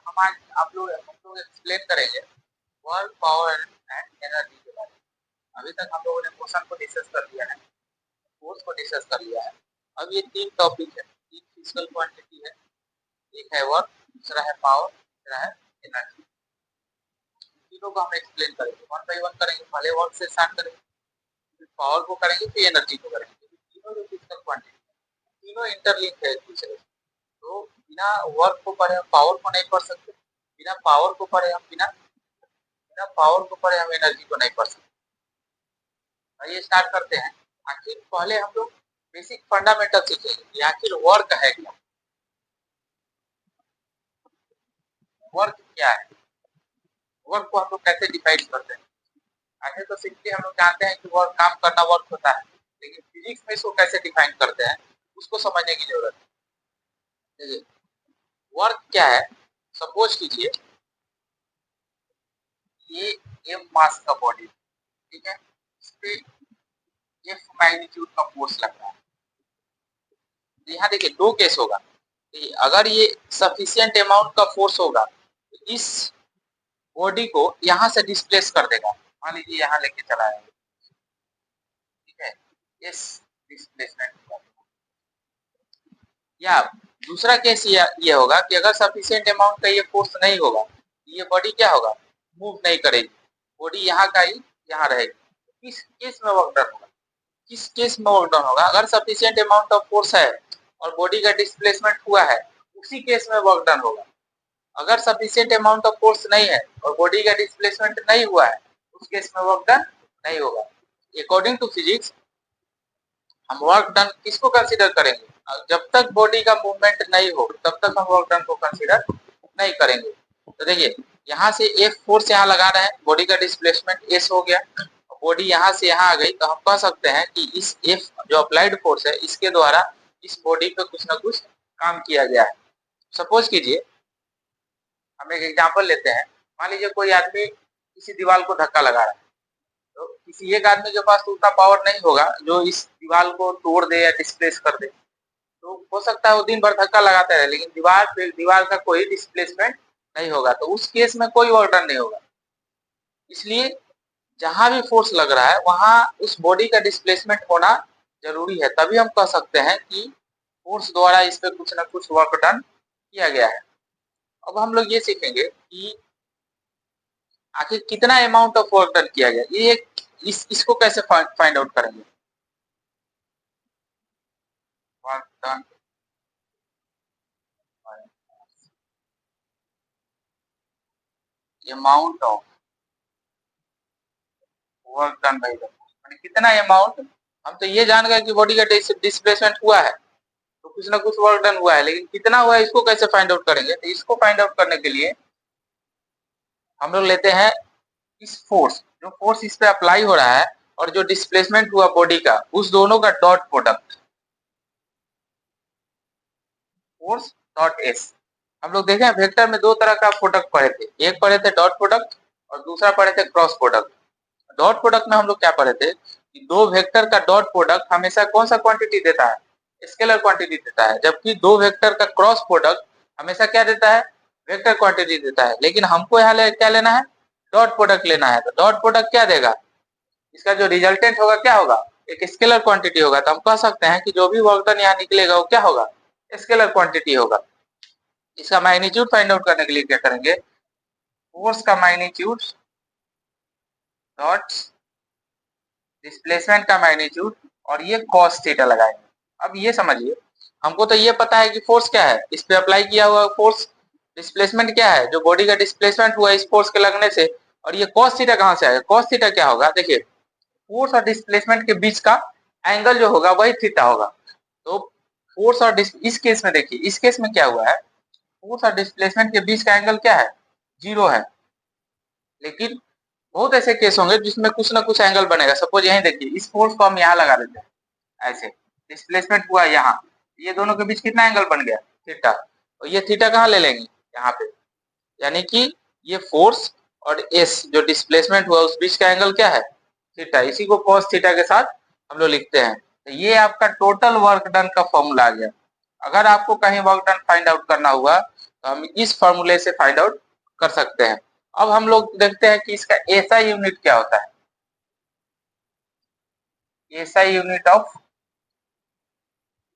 हम आज हम लोग एक्सप्लेन करेंगे वर्क, पावर एंड एनर्जी के बारे में। अभी तक हम लोगों ने मोशन को डिस्कस कर लिया है, फोर्स को डिस्कस कर लिया है। अब ये तीन टॉपिक है, तीन फिजिकल क्वांटिटी है। एक है वर्क, दूसरा है पावर, तीसरा है एनर्जी। तीनों को हम एक्सप्लेन करेंगे, वन बाय वन करेंगे। पहले वर्क से स्टार्ट करेंगे, फिर पावर को करेंगे, फिर एनर्जी को करेंगे। तीनों जो फिजिकल क्वांटिटी, तीनों इंटरलिंक है एक दूसरे से। तो बिना वर्क को पढ़े हम पावर को नहीं पढ़ सकते, बिना पावर को पढ़े हम एनर्जी को नहीं पढ़ सकते। आइए स्टार्ट करते हैं। आखिर पहले हम लोग बेसिक फंडामेंटल सीखेंगे कि आखिर वर्क है क्या, वर्क क्या है, वर्क को हम लोग कैसे डिफाइन करते हैं। आखिर तो सिंपली हम लोग जानते हैं कि वर्क, काम करना वर्क होता है, लेकिन फिजिक्स में इसको कैसे डिफाइन करते हैं उसको समझने की जरूरत है। देखिए वर्क क्या है, सपोज कीजिए ये एम मास का बॉडी, ठीक है, इस पे एफ मैग्नीट्यूड का फोर्स लग रहा है। यहाँ देखिए दो केस होगा, अगर ये सफिशिएंट अमाउंट का फोर्स होगा तो इस बॉडी को यहाँ से डिस्प्लेस कर देगा। मान लीजिए यहाँ लेके चला है, ठीक है, इस डिस्प्लेसमेंट। या दूसरा केस ये होगा कि अगर सफिशिएंट अमाउंट का ये फोर्स नहीं होगा, ये बॉडी क्या होगा, मूव नहीं करेगी, बॉडी यहाँ का ही यहाँ रहेगी। किस केस में वर्क डन होगा, किस केस में वर्क डन होगा, अगर सफिशिएंट अमाउंट ऑफ फोर्स है और बॉडी का डिस्प्लेसमेंट हुआ है, उसी केस में वर्क डन होगा। अगर सफिशिएंट अमाउंट ऑफ फोर्स नहीं है और बॉडी का डिस्प्लेसमेंट नहीं हुआ है, उस केस में वर्क डन नहीं होगा। अकॉर्डिंग टू फिजिक्स हम वर्क डन किसको कंसीडर करेंगे, जब तक बॉडी का मूवमेंट नहीं हो तब तक हम वर्क डन को कंसीडर नहीं करेंगे। तो देखिए यहाँ से एफ फोर्स यहाँ लगा रहे हैं, बॉडी का डिस्प्लेसमेंट एस हो गया, बॉडी यहाँ से यहाँ आ गई, तो हम कह सकते हैं कि इस एफ जो अप्लाइड फोर्स है इसके द्वारा इस बॉडी पे कुछ ना कुछ काम किया गया है। सपोज कीजिए हम एक एग्जांपल लेते हैं, मान लीजिए कोई आदमी किसी दीवार को धक्का लगा रहा है, तो किसी एक आदमी के पास तो उतना पावर नहीं होगा जो इस दीवार को तोड़ दे या डिस्प्लेस कर दे। तो हो सकता है वो दिन भर धक्का लगाता है, लेकिन दीवार का कोई डिस्प्लेसमेंट नहीं होगा, तो उस केस में कोई वर्क डन नहीं होगा। इसलिए जहां भी फोर्स लग रहा है वहां उस बॉडी का डिस्प्लेसमेंट होना जरूरी है, तभी हम कह सकते हैं कि फोर्स द्वारा इस पे कुछ ना कुछ वर्क डन किया गया है। अब हम लोग ये सीखेंगे कि आखिर कितना अमाउंट ऑफ वर्क डन किया गया, ये इसको कैसे फाइंड आउट करेंगे। Work done amount of work done by the force, कितना अमाउंट, हम तो ये जान गए कि बॉडी का डिस्प्लेसमेंट हुआ है तो कुछ ना कुछ वर्क डन हुआ है, लेकिन कितना हुआ है इसको कैसे फाइंड आउट करेंगे। तो इसको फाइंड आउट करने के लिए हम लोग लेते हैं इस फोर्स, जो फोर्स इस पे अप्लाई हो रहा है और जो डिस्प्लेसमेंट हुआ बॉडी का, उस दोनों का dot product, force dot S. हम लोग देखें वेक्टर में दो तरह का प्रोडक्ट पढ़े थे, एक पढ़े थे डॉट प्रोडक्ट और दूसरा पढ़े थे क्रॉस प्रोडक्ट। डॉट प्रोडक्ट में हम लोग क्या पढ़े थे कि दो वेक्टर का डॉट प्रोडक्ट हमेशा कौन सा क्वांटिटी देता है, स्केलर क्वांटिटी देता है, जबकि दो वेक्टर का क्रॉस प्रोडक्ट हमेशा क्या देता है, वेक्टर क्वांटिटी देता है। लेकिन हमको यहाँ क्या लेना है, डॉट प्रोडक्ट लेना है। तो डॉट प्रोडक्ट क्या देगा, इसका जो रिजल्टेंट होगा क्या होगा, एक स्केलर क्वांटिटी होगा। तो हम कह सकते हैं कि जो भी वर्क डन यहाँ निकलेगा वो क्या होगा, स्केलर क्वांटिटी होगा। इसका मैग्नीट्यूड फाइंड आउट करने के लिए क्या करेंगे, फोर्स का मैग्नीट्यूड डॉट डिस्प्लेसमेंट का मैग्नीट्यूड और ये cos थीटा लगाएंगे। अब ये समझिए, हमको तो ये पता है कि फोर्स क्या है, इस पे अप्लाई किया हुआ फोर्स, डिस्प्लेसमेंट क्या है, जो बॉडी का डिस्प्लेसमेंट हुआ इस फोर्स के लगने से, और ये cos थीटा कहाँ से आएगा, cos थीटा क्या होगा, देखिए फोर्स और डिस्प्लेसमेंट के बीच का एंगल जो होगा वही थीटा होगा। तो फोर्स और इस केस में देखिए, इस केस में क्या हुआ है, फोर्स और डिस्प्लेसमेंट के बीच का एंगल क्या है, 0 है। लेकिन बहुत ऐसे केस होंगे जिसमें कुछ ना कुछ एंगल बनेगा। सपोज यहीं देखिए, इस फोर्स को हम यहाँ लगा देते हैं, ऐसे डिस्प्लेसमेंट हुआ यहाँ, ये दोनों के बीच कितना एंगल बन गया, थीटा। और ये थीटा कहाँ ले लेंगे, यहाँ पे, यानी कि ये फोर्स और एस जो डिस्प्लेसमेंट हुआ उस बीच का एंगल क्या है, थीटा। इसी को cos थीटा के साथ हम लोग लिखते हैं। तो ये आपका टोटल वर्क डन का फॉर्मूला आ गया। अगर आपको कहीं वर्क डन फाइंड आउट करना हुआ तो हम इस फॉर्मूले से फाइंड आउट कर सकते हैं। अब हम लोग देखते हैं कि इसका एसआई यूनिट क्या होता है। SI unit of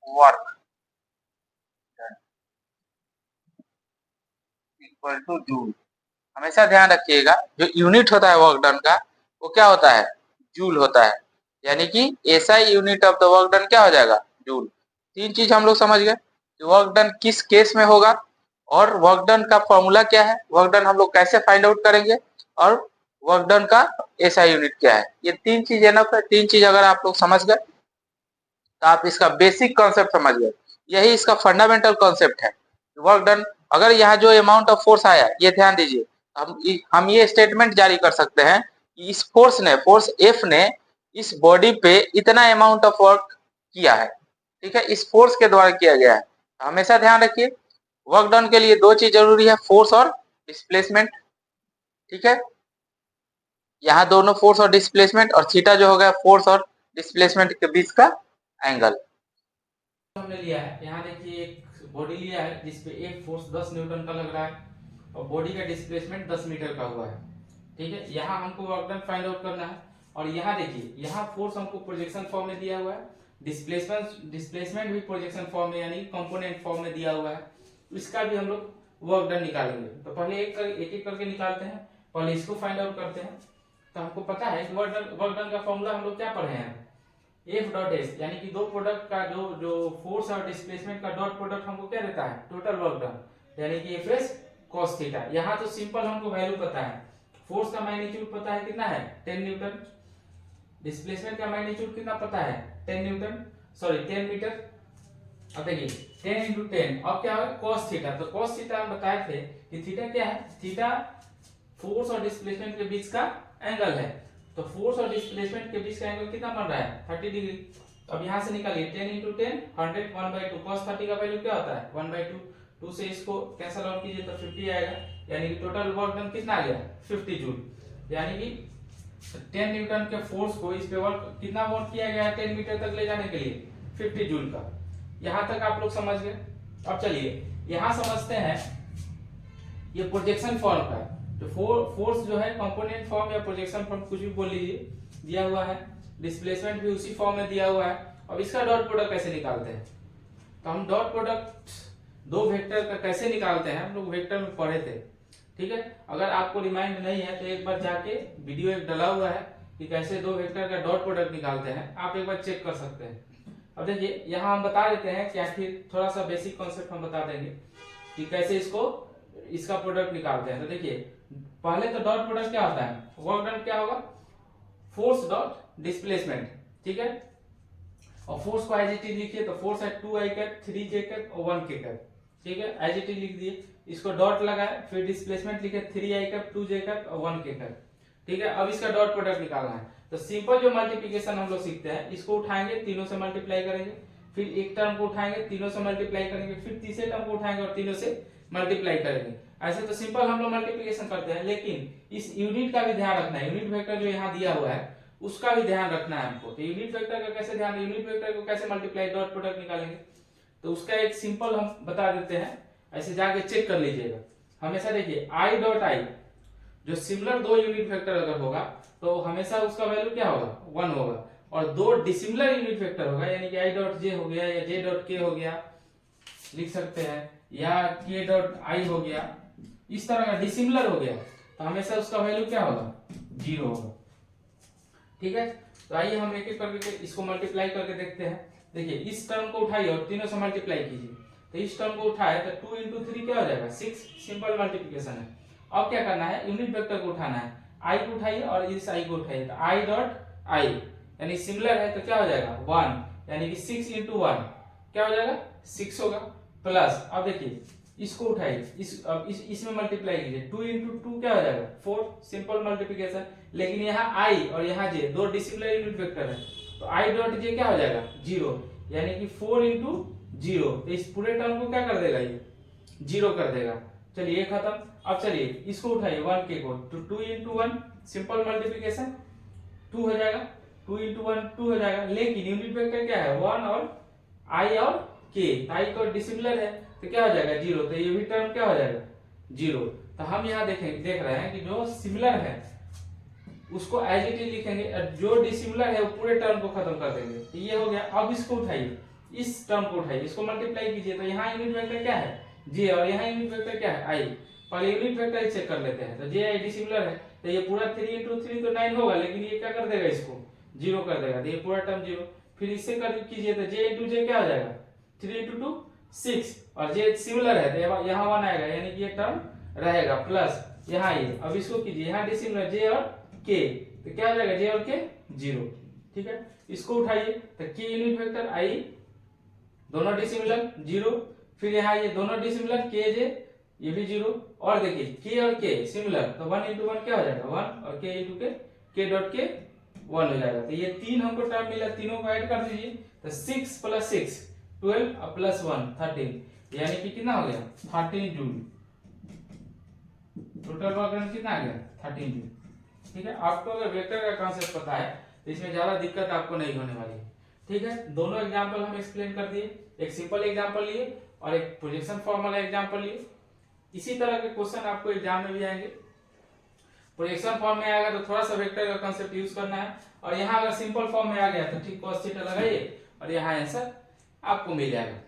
work equal two joule. हमेशा ध्यान रखिएगा जो यूनिट होता है वर्क डन का वो क्या होता है, जूल होता है। यानी कि SI unit of the work done क्या हो जाएगा, जूल। तीन चीज हम लोग समझ गए कि वर्क डन किस केस में होगा और वर्क डन का फॉर्मूला क्या है, वर्क डन हम लोग कैसे फाइंड आउट करेंगे और वर्क डन का एसआई यूनिट क्या है। ये तीन चीज एनफ है। तीन चीज अगर आप लोग समझ गए तो आप इसका बेसिक कॉन्सेप्ट समझ गए। यही इसका फंडामेंटल कॉन्सेप्ट है। वर्क डन, अगर यहाँ जो अमाउंट ऑफ फोर्स आया ये ध्यान दीजिए, हम ये स्टेटमेंट जारी कर सकते हैं कि इस फोर्स ने, फोर्स एफ ने इस बॉडी पे इतना अमाउंट ऑफ वर्क किया है। ठीक है, इस फोर्स के द्वारा किया गया है। हमेशा ध्यान रखिए वर्क डन के लिए दो चीज जरूरी है, फोर्स और डिस्प्लेसमेंट। ठीक है, यहाँ दोनों फोर्स और डिस्प्लेसमेंट, और थीटा जो हो गया फोर्स और डिस्प्लेसमेंट के बीच का एंगल। हमने लिया है, यहाँ देखिए एक बॉडी लिया है जिसपे एक फोर्स 10 न्यूटन का लग रहा है और बॉडी का डिस्प्लेसमेंट 10 मीटर का हुआ है। ठीक है, यहाँ हमको वर्क डन फाइंड आउट करना है। और यहाँ देखिए, यहाँ फोर्स हमको प्रोजेक्शन फॉर्म में दिया हुआ है, डिस्प्लेसमेंट भी प्रोजेक्शन फॉर्म में यानी कंपोनेंट फॉर्म में दिया हुआ है। इसका भी हम लोग वर्क डन निकालेंगे। तो पहले एक एक करके निकालते हैं। पहले इसको फाइंड आउट करते हैं। तो हमको पता है कि वर्क डन का फॉर्मूला हम लोग क्या पढ़े हैं, एफ डॉट एस, यानी कि दो प्रोडक्ट का जो फोर्स और डिस्प्लेसमेंट का डॉट प्रोडक्ट हमको क्या देता है, टोटल वर्क डन, यानी कि एफ एस कॉस थीटा। यहाँ तो सिंपल हमको वैल्यू पता है, फोर्स का मैग्नीट्यूड पता है कितना है 10 न्यूटन, डिस्प्लेसमेंट का मैग्नीट्यूड कितना पता है 10 न्यूटन, सॉरी 10 मीटर। अब देखिए 10 इंटू 10, अब क्या है कॉस थीटा। तो कॉस थीटा हम बताए थे कि थीटा क्या है, थीटा फोर्स और डिस्प्लेसमेंट के बीच का एंगल है। तो फोर्स और डिस्प्लेसमेंट के बीच का एंगल कितना बन रहा है 30 डिग्री। अब यहां से निकालिए 10 इंटू 10 100 1/2, cos 30 का वैल्यू क्या होता है 1/2। 2 से इसको कैंसिल आउट कीजिए तो 50 आएगा, यानी कि टोटल वर्क डन कितना आ गया 50 जूल। यानी कि 10 न्यूटन के फोर्स को इस पे वर्क कितना वर्क किया गया है 10 मीटर तक ले जाने के लिए 50 जूल का। यहां तक आप लोग समझ गए। अब चलिए यहां समझते हैं ये प्रोजेक्शन फॉर्म का। तो फोर्स जो है कंपोनेंट फॉर्म या प्रोजेक्शन फॉर्म कुछ भी बोल लीजिए, दिया हुआ है, डिस्प्लेसमेंट भी उसी फॉर्म में दिया हुआ है। अब इसका डॉट प्रोडक्ट कैसे निकालते हैं, तो हम डॉट प्रोडक्ट दो वेक्टर का कैसे निकालते हैं हम लोग वेक्टर में पढ़े थे। ठीक है, अगर आपको रिमाइंड नहीं है तो एक बार जाके वीडियो एक डला हुआ है कि कैसे दो वेक्टर का डॉट प्रोडक्ट निकालते हैं, आप एक बार चेक कर सकते हैं। अब देखिए यहाँ हम बता देते हैं कि आखिर थोड़ा सा बेसिक कॉन्सेप्ट हम बता देंगे कि कैसे इसका प्रोडक्ट निकालते हैं। तो देखिए पहले तो डॉट प्रोडक्ट क्या होता है, वर्क डन क्या होगा फोर्स डॉट डिस्प्लेसमेंट। ठीक है, और फोर्स को एज इट इज लिखिए, तो फोर्स है 2i कैप 3j कैप और 1k कैप। ठीक है, एज इट इज लिख दिए, इसको डॉट लगाए, फिर डिस्प्लेसमेंट लिखे 3i कैप 2j कैप और 1k कैप। ठीक है, अब इसका डॉट प्रोडक्ट निकालना है। तो सिंपल जो मल्टीप्लिकेशन हम लोग सीखते हैं, इसको उठाएंगे तीनों से मल्टीप्लाई करेंगे, फिर एक टर्म को उठाएंगे तीनों से मल्टीप्लाई करेंगे, फिर तीसरे टर्म को उठाएंगे और तीनों से मल्टीप्लाई करेंगे। ऐसे तो सिंपल हम लोग मल्टीप्लिकेशन करते हैं, लेकिन इस यूनिट का भी ध्यान रखना है। यूनिट वेक्टर जो यहाँ दिया हुआ है उसका भी ध्यान रखना है हमको। तो यूनिट वेक्टर का कैसे ध्यान, यूनिट वेक्टर को कैसे मल्टीप्लाई डॉट प्रोडक्ट निकालेंगे, तो उसका एक सिंपल हम बता देते हैं, ऐसे जाके चेक कर लीजिएगा। हमेशा देखिए आई डॉट आई, जो सिमिलर दो यूनिट वेक्टर अगर होगा तो हमेशा उसका वैल्यू क्या होगा 1 होगा, और दो डिसिमिलर यूनिट वेक्टर होगा यानी कि आई डॉट जे हो गया या जे डॉट के हो गया लिख सकते हैं, या के डॉट आई हो गया, इस तरह का डिसिमिलर हो गया तो हमेशा उसका वैल्यू क्या होगा 0 होगा। ठीक है, तो आइए हम एक एक करके इसको मल्टीप्लाई करके देखते हैं। देखिए इस टर्म को उठाइए और तीनों से मल्टीप्लाई कीजिए, तो इस टर्म को उठाए तो 2 इंटू 3 क्या हो जाएगा 6, सिंपल मल्टीप्लिकेशन है। अब क्या करना है, यूनिट वेक्टर को उठाना है, आई को उठाइए और इस आई को उठाइए, तो आई डॉट आई यानी सिमिलर है तो क्या हो जाएगा 1, यानी कि 6 इंटू 1 क्या हो जाएगा 6 होगा, प्लस अब देखिए इसको उठाइए, इसमें मल्टीप्लाई कीजिए, 2 इंटू 2 क्या हो जाएगा 4, सिंपल मल्टीप्लिकेशन। लेकिन यहाँ आई और यहाँ जे दो डिसिमिलर यूनिट वेक्टर है, तो आई डॉट जे क्या हो जाएगा 0, यानी कि 4 इंटू 0, तो इस पूरे टर्म को क्या कर देगा ये 0 कर देगा। चलिए ये खत्म। अब चलिए इसको उठाइए 1k को, तो 2 इंटू 1 सिंपल मल्टीप्लिकेशन 2 हो जाएगा, 2 इंटू 1 2 हो जाएगा, लेकिन यूनिट वेक्टर क्या है 1 और आई और के, आई तो डिसिमिलर है तो क्या हो जाएगा 0, तो ये भी टर्म क्या हो जाएगा 0। तो हम यहाँ देख रहे हैं कि जो सिमिलर है उसको एज इट इज लिखेंगे और जो डिसिमिलर है वो पूरे टर्म को खत्म कर देंगे। तो ये हो गया। अब इसको उठाइए, इस टर्म को उठाइए, इसको मल्टीप्लाई कीजिए। तो यहाँ यूनिट वेक्टर क्या है जे और यहाँ यूनिट वेक्टर क्या है आई। पहले यूनिट वेक्टर चेक कर लेते हैं। तो जे आई डिसिमिलर है तो ये पूरा 3 × 3 तो 9 होगा, लेकिन ये क्या कर देगा इसको 0 कर देगा, तो ये पूरा टर्म 0। फिर इससे कर कीजिए तो जे × जे क्या हो जाएगा 3 × 2 6 और जे सिमिलर है तो यहाँ 1 आएगा, यानी कि ये टर्म रहेगा प्लस यहाँ ये। अब इसको कीजिए, यहाँ डिसिमिलर जे और के तो क्या हो जाएगा जे और के 0। ठीक है, इसको उठाइए तो के यूनिट वेक्टर आई दोनों डिसिमिलर 0, फिर यहाँ ये दोनों डिसिमिलर के जे ये भी 0, और देखिए के और के सिमिलर तो 1 × 1 क्या हो जाएगा 1 और के × के डॉट के 1 हो जाएगा। तो ये 3 हमको टर्म मिला, तीनों को ऐड कर दीजिए तो 6 + 6 12 और +1 13, यानी कि कितना हो गया 13 जूल। टोटल वर्क कितना आ गया 13 जूल। ठीक है, आपको अगर वेक्टर का कॉन्सेप्ट पता है तो इसमें ज्यादा दिक्कत आपको नहीं होने वाली है। ठीक है, दोनों एग्जांपल हम एक्सप्लेन कर दिए, एक सिंपल एग्जांपल लिए और एक प्रोजेक्शन फॉर्मूला एग्जांपल लिए। इसी तरह के क्वेश्चन आपको एग्जाम में भी आएंगे। प्रोजेक्शन फॉर्म में आएगा तो थोड़ा सा वेक्टर का कांसेप्ट यूज करना है, और यहाँ अगर सिंपल फॉर्म में आ गया तो ठीक cos थीटा लगाइए और यहाँ आंसर आपको मिल जाएगा।